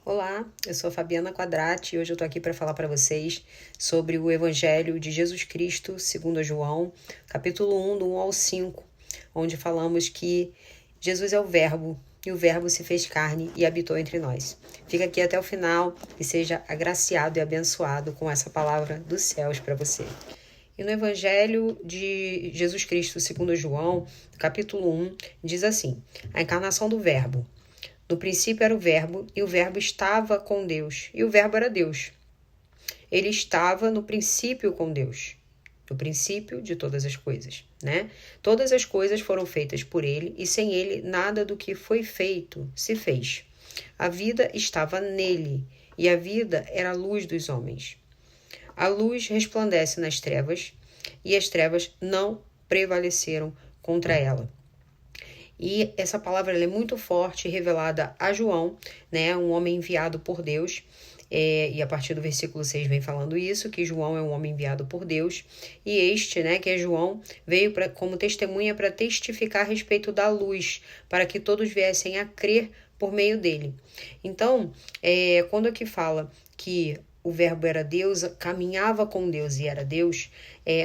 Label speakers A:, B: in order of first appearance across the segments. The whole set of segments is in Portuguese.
A: Olá, eu sou a Fabiana Quadrati e hoje eu tô aqui para falar para vocês sobre o Evangelho de Jesus Cristo, segundo João, capítulo 1, do 1 ao 5, onde falamos que Jesus é o Verbo e o Verbo se fez carne e habitou entre nós. Fica aqui até o final e seja agraciado e abençoado com essa palavra dos céus para você. E no Evangelho de Jesus Cristo, segundo João, capítulo 1, diz assim: a encarnação do Verbo. No princípio era o Verbo, e o Verbo estava com Deus, e o Verbo era Deus. Ele estava no princípio com Deus, no princípio de todas as coisas, né? Todas as coisas foram feitas por ele, e sem ele nada do que foi feito se fez. A vida estava nele, e a vida era a luz dos homens. A luz resplandece nas trevas, e as trevas não prevaleceram contra ela. E essa palavra é muito forte, revelada a João, né, um homem enviado por Deus. E a partir do versículo 6 vem falando isso, que João é um homem enviado por Deus. E este, né, que é João, veio como testemunha para testificar a respeito da luz, para que todos viessem a crer por meio dele. Então, quando aqui fala que o Verbo era Deus, caminhava com Deus e era Deus,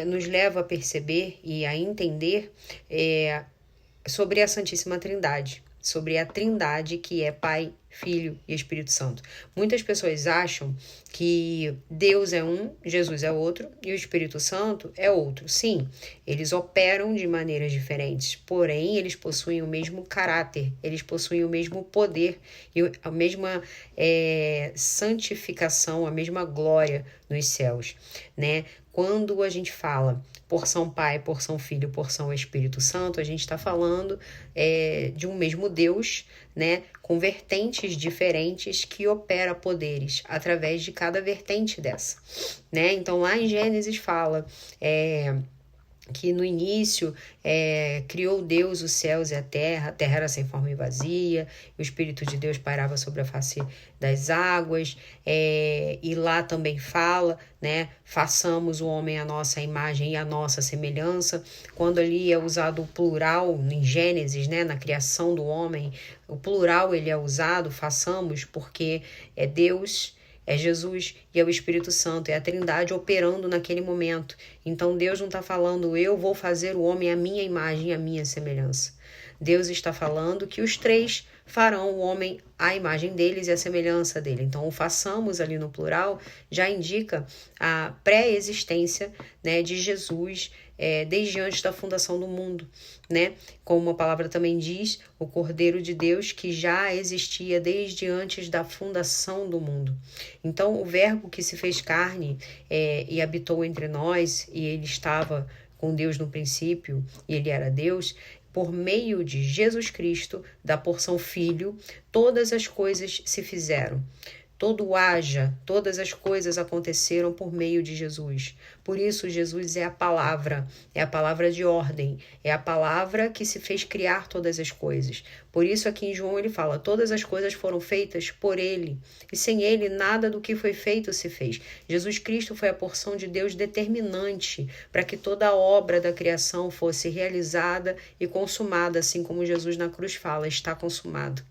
A: nos leva a perceber e a entender sobre a Santíssima Trindade, sobre a Trindade que é Pai, Filho e Espírito Santo. Muitas pessoas acham que Deus é um, Jesus é outro e o Espírito Santo é outro. Sim, eles operam de maneiras diferentes, porém eles possuem o mesmo caráter, eles possuem o mesmo poder e a mesma santificação, a mesma glória nos céus, né? Quando a gente fala porção Pai, porção Filho, porção Espírito Santo, a gente está falando de um mesmo Deus, né, com vertentes diferentes que opera poderes através de cada vertente dessa, né? Então lá em Gênesis fala que no início criou Deus os céus e a terra era sem forma e vazia, o Espírito de Deus pairava sobre a face das águas, e lá também fala, né, façamos o homem à nossa imagem e à nossa semelhança. Quando ali é usado o plural em Gênesis, né, na criação do homem, o plural ele é usado, façamos, porque é Deus, é Jesus e é o Espírito Santo, é a Trindade operando naquele momento. Então Deus não está falando, eu vou fazer o homem à minha imagem e à minha semelhança. Deus está falando que os três farão o homem à imagem deles e à semelhança dele. Então o façamos ali no plural já indica a pré-existência, né, de Jesus desde antes da fundação do mundo, né? Como a palavra também diz, o Cordeiro de Deus que já existia desde antes da fundação do mundo. Então o Verbo que se fez carne e habitou entre nós, e ele estava com Deus no princípio, e ele era Deus, por meio de Jesus Cristo, da porção Filho, todas as coisas se fizeram. Todas as coisas aconteceram por meio de Jesus. Por isso, Jesus é a palavra de ordem, é a palavra que se fez criar todas as coisas. Por isso, aqui em João ele fala, todas as coisas foram feitas por ele, e sem ele nada do que foi feito se fez. Jesus Cristo foi a porção de Deus determinante para que toda a obra da criação fosse realizada e consumada, assim como Jesus na cruz fala, está consumado.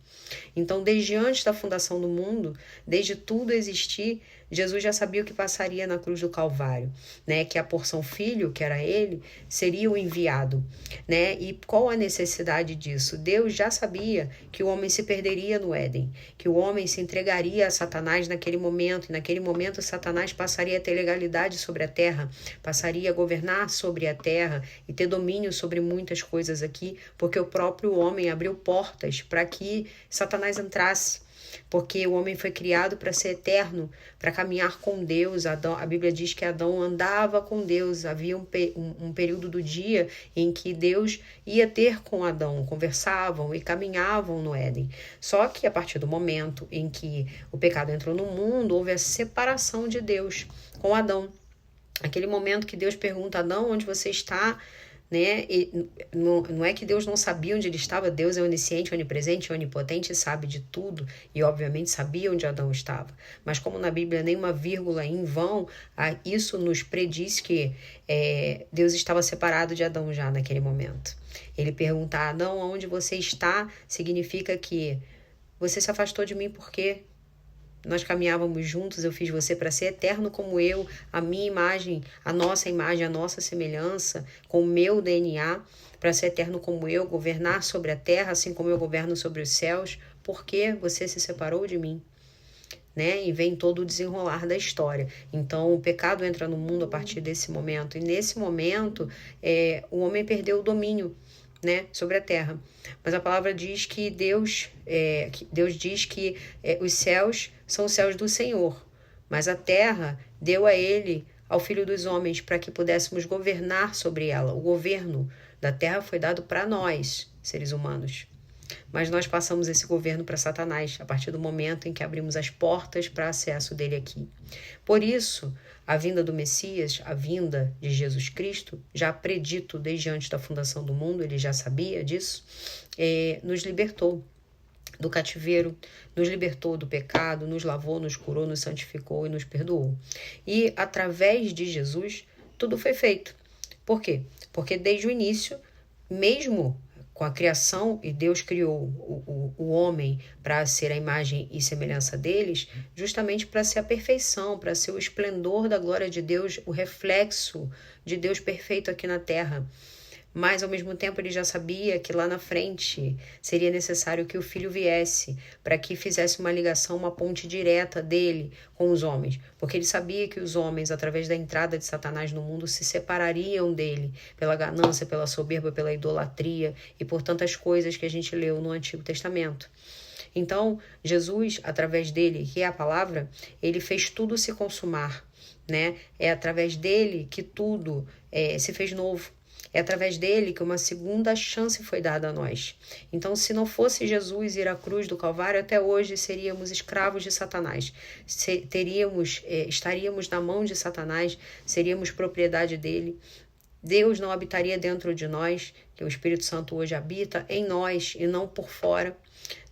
A: Então, desde antes da fundação do mundo, desde tudo existir, Jesus já sabia o que passaria na cruz do Calvário, né? Que a porção Filho, que era ele, seria o enviado, né? E qual a necessidade disso? Deus já sabia que o homem se perderia no Éden, que o homem se entregaria a Satanás naquele momento, e naquele momento Satanás passaria a ter legalidade sobre a terra, passaria a governar sobre a terra e ter domínio sobre muitas coisas aqui, porque o próprio homem abriu portas para que Satanás entrasse. Porque o homem foi criado para ser eterno, para caminhar com Deus. A Bíblia diz que Adão andava com Deus. Havia um período do dia em que Deus ia ter com Adão, conversavam e caminhavam no Éden. Só que a partir do momento em que o pecado entrou no mundo, houve a separação de Deus com Adão. Aquele momento que Deus pergunta a Adão, onde você está? Né? E não é que Deus não sabia onde ele estava. Deus é onisciente, onipresente, onipotente, sabe de tudo e obviamente sabia onde Adão estava, mas como na Bíblia nenhuma vírgula em vão, isso nos prediz que Deus estava separado de Adão já naquele momento. Ele perguntar a Adão onde você está significa que você se afastou de mim por quê? nós caminhávamos juntos, eu fiz você para ser eterno como eu, a minha imagem, a nossa semelhança, com o meu DNA, para ser eterno como eu, governar sobre a terra, assim como eu governo sobre os céus. Por que você se separou de mim? Né? E vem todo o desenrolar da história. Então, o pecado entra no mundo a partir desse momento. E nesse momento, o homem perdeu o domínio, né, sobre a terra. Mas a palavra diz que Deus diz que os céus são os céus do Senhor, mas a terra deu a ele, ao Filho dos Homens, para que pudéssemos governar sobre ela. O governo da terra foi dado para nós, seres humanos. Mas nós passamos esse governo para Satanás, a partir do momento em que abrimos as portas para acesso dele aqui. Por isso, a vinda do Messias, a vinda de Jesus Cristo, já predito desde antes da fundação do mundo, ele já sabia disso, nos libertou do cativeiro, nos libertou do pecado, nos lavou, nos curou, nos santificou e nos perdoou. E através de Jesus, tudo foi feito. Por quê? Porque desde o início, mesmo com a criação, e Deus criou o homem para ser a imagem e semelhança deles, justamente para ser a perfeição, para ser o esplendor da glória de Deus, o reflexo de Deus perfeito aqui na terra. Mas, ao mesmo tempo, ele já sabia que lá na frente seria necessário que o Filho viesse para que fizesse uma ligação, uma ponte direta dele com os homens. Porque ele sabia que os homens, através da entrada de Satanás no mundo, se separariam dele pela ganância, pela soberba, pela idolatria e por tantas coisas que a gente leu no Antigo Testamento. Então, Jesus, através dele, que é a palavra, ele fez tudo se consumar, né? É através dele que tudo se fez novo. É através dele que uma segunda chance foi dada a nós. Então, se não fosse Jesus ir à cruz do Calvário, até hoje seríamos escravos de Satanás. Estaríamos na mão de Satanás, seríamos propriedade dele. Deus não habitaria dentro de nós, que o Espírito Santo hoje habita em nós e não por fora,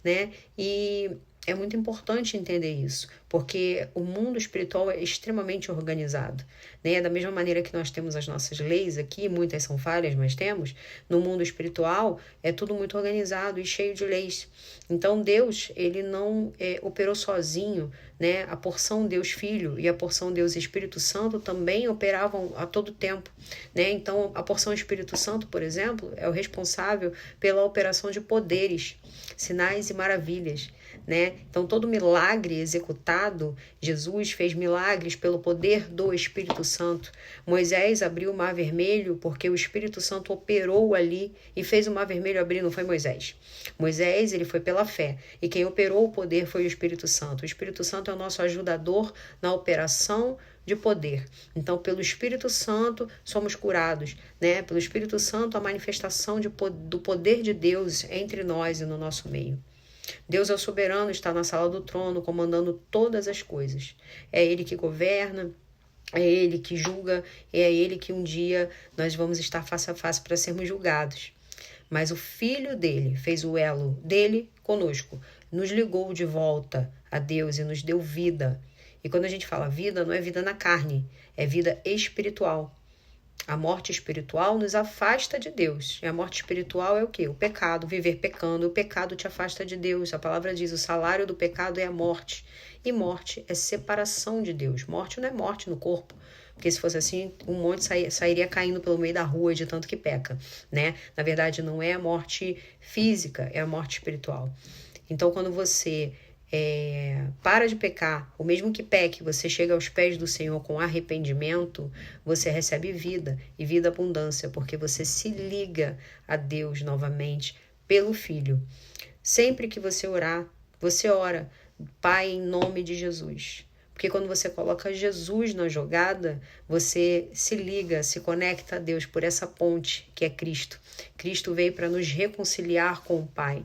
A: né? E é muito importante entender isso, porque o mundo espiritual é extremamente organizado, né? Da mesma maneira que nós temos as nossas leis aqui, muitas são falhas, mas temos, no mundo espiritual é tudo muito organizado e cheio de leis. Então Deus, ele não operou sozinho, né? A porção Deus Filho e a porção Deus Espírito Santo também operavam a todo tempo, né? Então a porção Espírito Santo, por exemplo, é o responsável pela operação de poderes, sinais e maravilhas, né? Então todo milagre executado, Jesus fez milagres pelo poder do Espírito Santo. Moisés abriu o mar vermelho porque o Espírito Santo operou ali e fez o mar vermelho abrir, não foi Moisés. Moisés, ele foi pela fé, e quem operou o poder foi o Espírito Santo. O Espírito Santo é o nosso ajudador na operação de poder. Então, pelo Espírito Santo somos curados, né? Pelo Espírito Santo, a manifestação do poder de Deus entre nós e no nosso meio. Deus é o soberano, está na sala do trono, comandando todas as coisas. É Ele que governa, é Ele que julga, é Ele que um dia nós vamos estar face a face para sermos julgados. Mas o Filho dele fez o elo dele conosco, nos ligou de volta a Deus e nos deu vida. E quando a gente fala vida, não é vida na carne, é vida espiritual. A morte espiritual nos afasta de Deus. E a morte espiritual é o quê? O pecado, viver pecando. O pecado te afasta de Deus. A palavra diz, o salário do pecado é a morte. E morte é separação de Deus. Morte não é morte no corpo. Porque se fosse assim, um monte sairia caindo pelo meio da rua de tanto que peca, né? Na verdade, não é a morte física, é a morte espiritual. Então, quando você para de pecar, ou mesmo que peque, você chega aos pés do Senhor com arrependimento, você recebe vida e vida abundância, porque você se liga a Deus novamente pelo Filho. Sempre que você orar, você ora, Pai, em nome de Jesus. Porque quando você coloca Jesus na jogada, você se liga, se conecta a Deus por essa ponte que é Cristo. Cristo veio para nos reconciliar com o Pai.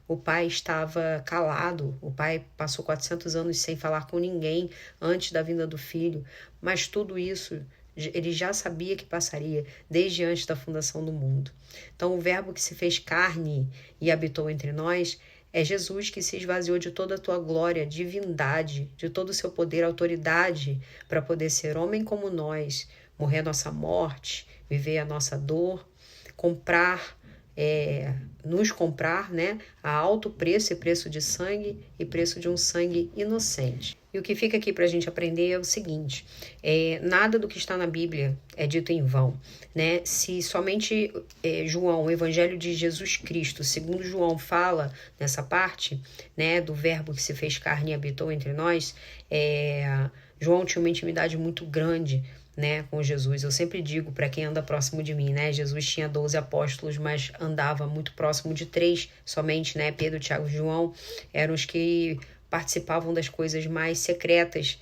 A: O pai estava calado, o pai passou 400 anos sem falar com ninguém antes da vinda do filho, mas tudo isso ele já sabia que passaria desde antes da fundação do mundo. Então o verbo que se fez carne e habitou entre nós é Jesus, que se esvaziou de toda a tua glória, divindade, de todo o seu poder, autoridade, para poder ser homem como nós, morrer a nossa morte, viver a nossa dor, comprar nos comprar, né, a alto preço e preço de sangue e preço de um sangue inocente. E o que fica aqui para a gente aprender é o seguinte: nada do que está na Bíblia é dito em vão, né? Se somente João, o Evangelho de Jesus Cristo, segundo João, fala nessa parte, né, do Verbo que se fez carne e habitou entre nós, João tinha uma intimidade muito grande, né, com Jesus. Eu sempre digo para quem anda próximo de mim, né, Jesus tinha 12 apóstolos, mas andava muito próximo de 3 somente, né, Pedro, Tiago e João eram os que participavam das coisas mais secretas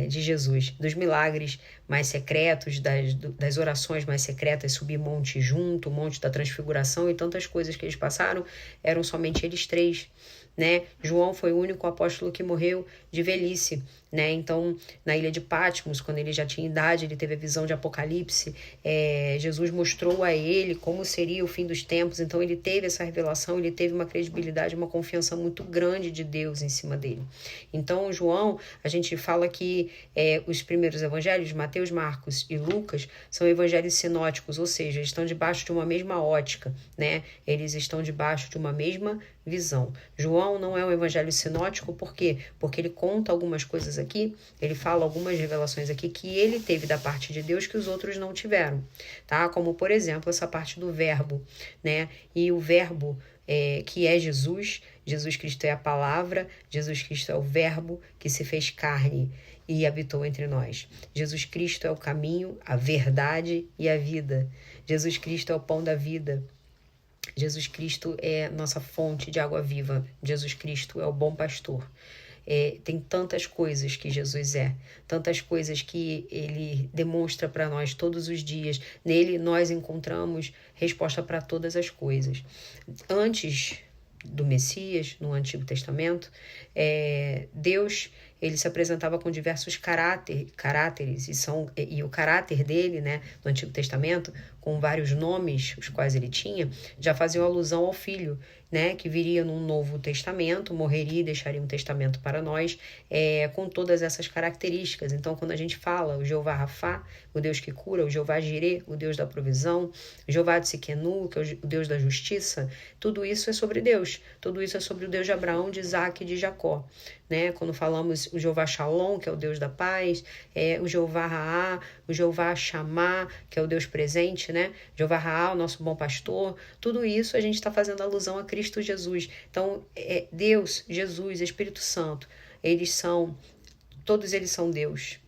A: de Jesus, dos milagres mais secretos, das orações mais secretas, subir monte junto, o monte da transfiguração e tantas coisas que eles passaram, eram somente eles 3, né? João foi o único apóstolo que morreu de velhice, né? Então, na ilha de Patmos, quando ele já tinha idade, ele teve a visão de Apocalipse, Jesus mostrou a ele como seria o fim dos tempos, então ele teve essa revelação, ele teve uma credibilidade, uma confiança muito grande de Deus em cima dele. Então, João, a gente fala que os primeiros evangelhos, Mateus, Marcos e Lucas, são evangelhos sinóticos, ou seja, estão debaixo de uma mesma ótica, né? Eles estão debaixo de uma mesma visão. João não é um evangelho sinótico, por quê? Porque ele conta algumas coisas aqui, ele fala algumas revelações aqui que ele teve da parte de Deus que os outros não tiveram, tá? Como, por exemplo, essa parte do verbo, né? E o verbo que é Jesus, Jesus Cristo é a palavra, Jesus Cristo é o verbo que se fez carne e habitou entre nós. Jesus Cristo é o caminho, a verdade e a vida. Jesus Cristo é o pão da vida. Jesus Cristo é nossa fonte de água viva. Jesus Cristo é o bom pastor. Tem tantas coisas que Jesus é, tantas coisas que ele demonstra para nós todos os dias. Nele nós encontramos resposta para todas as coisas. Antes do Messias, no Antigo Testamento, Deus ele se apresentava com diversos caráteres e o caráter dele, né, no Antigo Testamento, com vários nomes, os quais ele tinha, já faziam alusão ao Filho, né, que viria num Novo Testamento, morreria e deixaria um testamento para nós, com todas essas características. Então, quando a gente fala o Jeová Rafá, o Deus que cura, o Jeová Jirê, o Deus da provisão, o Jeová Tsidkenu, que é o Deus da justiça, tudo isso é sobre Deus, tudo isso é sobre o Deus de Abraão, de Isaac e de Jacó. Né? Quando falamos o Jeová Shalom, que é o Deus da paz, o Jeová Raá, o Jeová Shammah, que é o Deus presente, né? Jeová Raá, o nosso bom pastor, tudo isso a gente está fazendo alusão a Cristo Jesus. Então, Deus, Jesus, Espírito Santo, todos eles são Deus,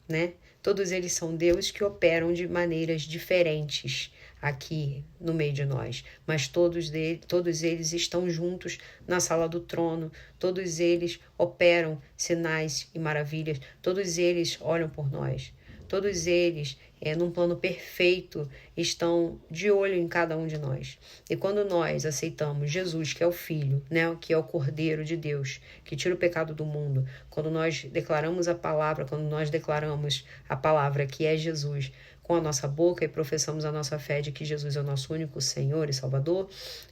A: né? Todos eles são Deus que operam de maneiras diferentes aqui no meio de nós, mas todos eles estão juntos na sala do trono, todos eles operam sinais e maravilhas, todos eles olham por nós, todos eles, num plano perfeito, estão de olho em cada um de nós. E quando nós aceitamos Jesus, que é o Filho, né, que é o Cordeiro de Deus, que tira o pecado do mundo, quando nós declaramos a palavra, quando nós declaramos a palavra que é Jesus, com a nossa boca e professamos a nossa fé de que Jesus é o nosso único Senhor e Salvador,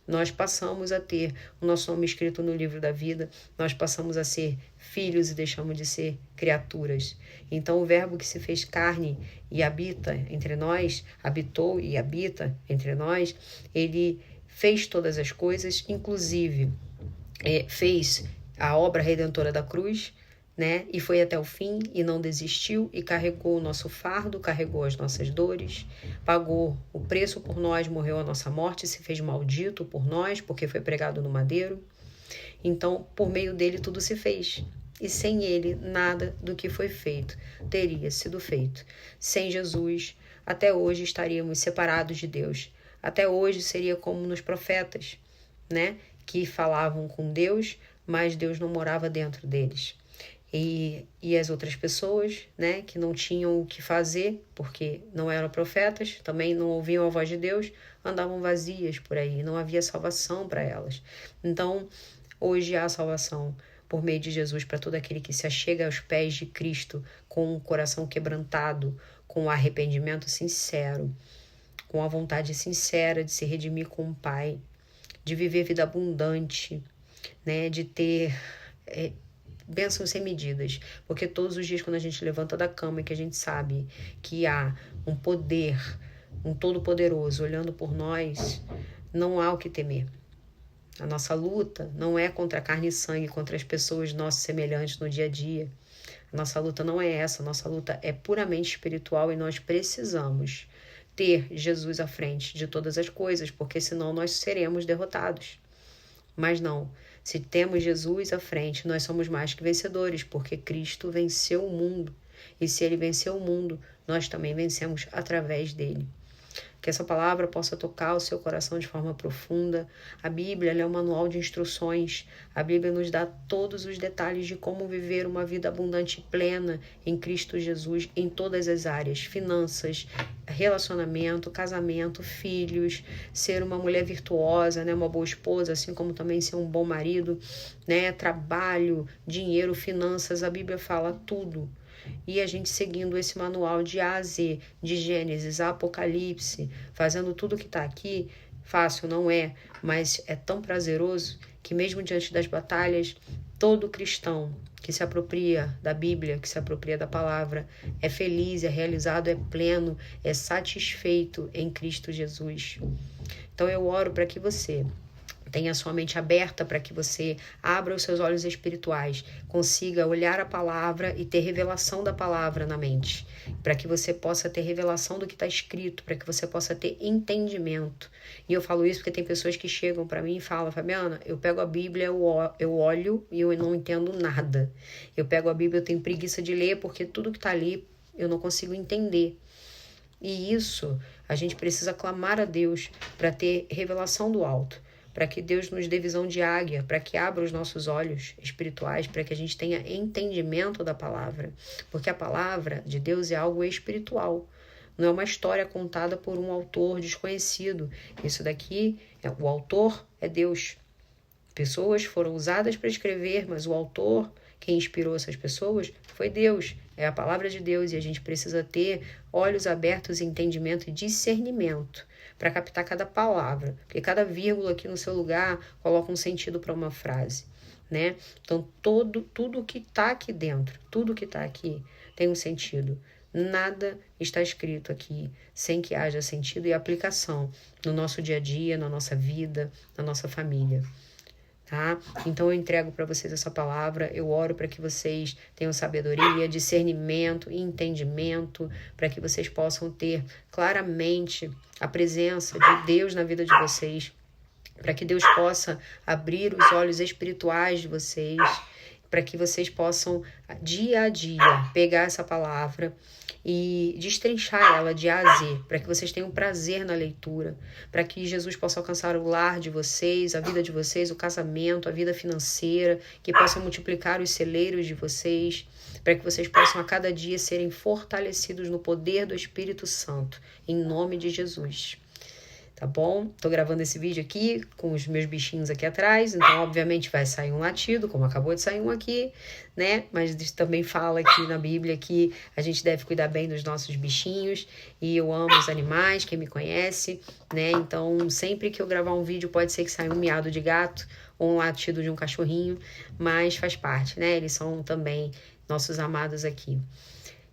A: nós passamos a ter o nosso nome escrito no livro da vida, nós passamos a ser filhos e deixamos de ser criaturas. Então o verbo que se fez carne e habita entre nós, habitou e habita entre nós, ele fez todas as coisas, inclusive fez a obra redentora da cruz, né? E foi até o fim e não desistiu e carregou o nosso fardo, carregou as nossas dores, pagou o preço por nós, morreu a nossa morte, se fez maldito por nós porque foi pregado no madeiro. Então, por meio dele tudo se fez. E sem ele, nada do que foi feito teria sido feito. Sem Jesus, até hoje estaríamos separados de Deus. Até hoje seria como nos profetas, né? Que falavam com Deus, mas Deus não morava dentro deles. E as outras pessoas, né, que não tinham o que fazer, porque não eram profetas, também não ouviam a voz de Deus, andavam vazias por aí, não havia salvação para elas. Então, hoje há salvação por meio de Jesus para todo aquele que se achega aos pés de Cristo com o coração quebrantado, com o arrependimento sincero, com a vontade sincera de se redimir com o Pai, de viver vida abundante, né, de ter bênçãos sem medidas, porque todos os dias quando a gente levanta da cama e que a gente sabe que há um poder um Todo-Poderoso olhando por nós, não há o que temer. A nossa luta não é contra a carne e sangue, contra as pessoas nossos semelhantes no dia a dia. A nossa luta não é essa, a nossa luta é puramente espiritual e nós precisamos ter Jesus à frente de todas as coisas, porque senão nós seremos derrotados. Mas não, se temos Jesus à frente, nós somos mais que vencedores, porque Cristo venceu o mundo. E se ele venceu o mundo, nós também vencemos através dele. Que essa palavra possa tocar o seu coração de forma profunda. A Bíblia ela é um manual de instruções. A Bíblia nos dá todos os detalhes de como viver uma vida abundante e plena em Cristo Jesus em todas as áreas. Finanças, relacionamento, casamento, filhos, ser uma mulher virtuosa, né, uma boa esposa, assim como também ser um bom marido, né, trabalho, dinheiro, finanças. A Bíblia fala tudo. E a gente seguindo esse manual de A a Z, de Gênesis a Apocalipse, fazendo tudo que está aqui, fácil não é, mas é tão prazeroso que mesmo diante das batalhas, todo cristão que se apropria da Bíblia, que se apropria da palavra, é feliz, é realizado, é pleno, é satisfeito em Cristo Jesus. Então eu oro para que você tenha a sua mente aberta, para que você abra os seus olhos espirituais, consiga olhar a palavra e ter revelação da palavra na mente, para que você possa ter revelação do que está escrito, para que você possa ter entendimento. E eu falo isso porque tem pessoas que chegam para mim e falam: Fabiana, eu pego a Bíblia, eu olho e eu não entendo nada. Eu pego a Bíblia, eu tenho preguiça de ler porque tudo que está ali eu não consigo entender. E isso, a gente precisa clamar a Deus para ter revelação do alto, para que Deus nos dê visão de águia, para que abra os nossos olhos espirituais, para que a gente tenha entendimento da palavra. Porque a palavra de Deus é algo espiritual, não é uma história contada por um autor desconhecido. Isso daqui, o autor é Deus. Pessoas foram usadas para escrever, mas o autor, quem inspirou essas pessoas, foi Deus. É a palavra de Deus e a gente precisa ter olhos abertos, entendimento e discernimento para captar cada palavra, porque cada vírgula aqui no seu lugar coloca um sentido para uma frase, né? Então, tudo que está aqui dentro, tudo que está aqui tem um sentido. Nada está escrito aqui sem que haja sentido e aplicação no nosso dia a dia, na nossa vida, na nossa família. Tá? Então eu entrego para vocês essa palavra, eu oro para que vocês tenham sabedoria, discernimento e entendimento, para que vocês possam ter claramente a presença de Deus na vida de vocês, para que Deus possa abrir os olhos espirituais de vocês, para que vocês possam dia a dia pegar essa palavra e destrinchar ela de A a Z, para que vocês tenham prazer na leitura, para que Jesus possa alcançar o lar de vocês, a vida de vocês, o casamento, a vida financeira, que possa multiplicar os celeiros de vocês, para que vocês possam a cada dia serem fortalecidos no poder do Espírito Santo, em nome de Jesus. Tá bom? Tô gravando esse vídeo aqui com os meus bichinhos aqui atrás, então obviamente vai sair um latido, como acabou de sair um aqui, né? Mas também fala aqui na Bíblia que a gente deve cuidar bem dos nossos bichinhos, e eu amo os animais, quem me conhece, né? Então sempre que eu gravar um vídeo pode ser que saia um miado de gato ou um latido de um cachorrinho, mas faz parte, né? Eles são também nossos amados aqui.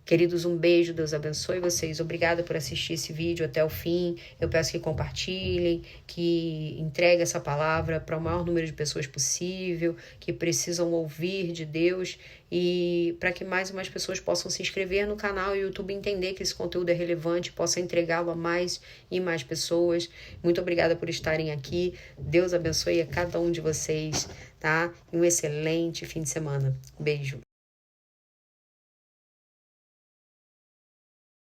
A: Queridos, um beijo, Deus abençoe vocês. Obrigada por assistir esse vídeo até o fim. Eu peço que compartilhem, que entreguem essa palavra para o maior número de pessoas possível, que precisam ouvir de Deus, e para que mais e mais pessoas possam se inscrever no canal e o YouTube entender que esse conteúdo é relevante, possa entregá-lo a mais e mais pessoas. Muito obrigada por estarem aqui. Deus abençoe a cada um de vocês, tá? Um excelente fim de semana. Beijo.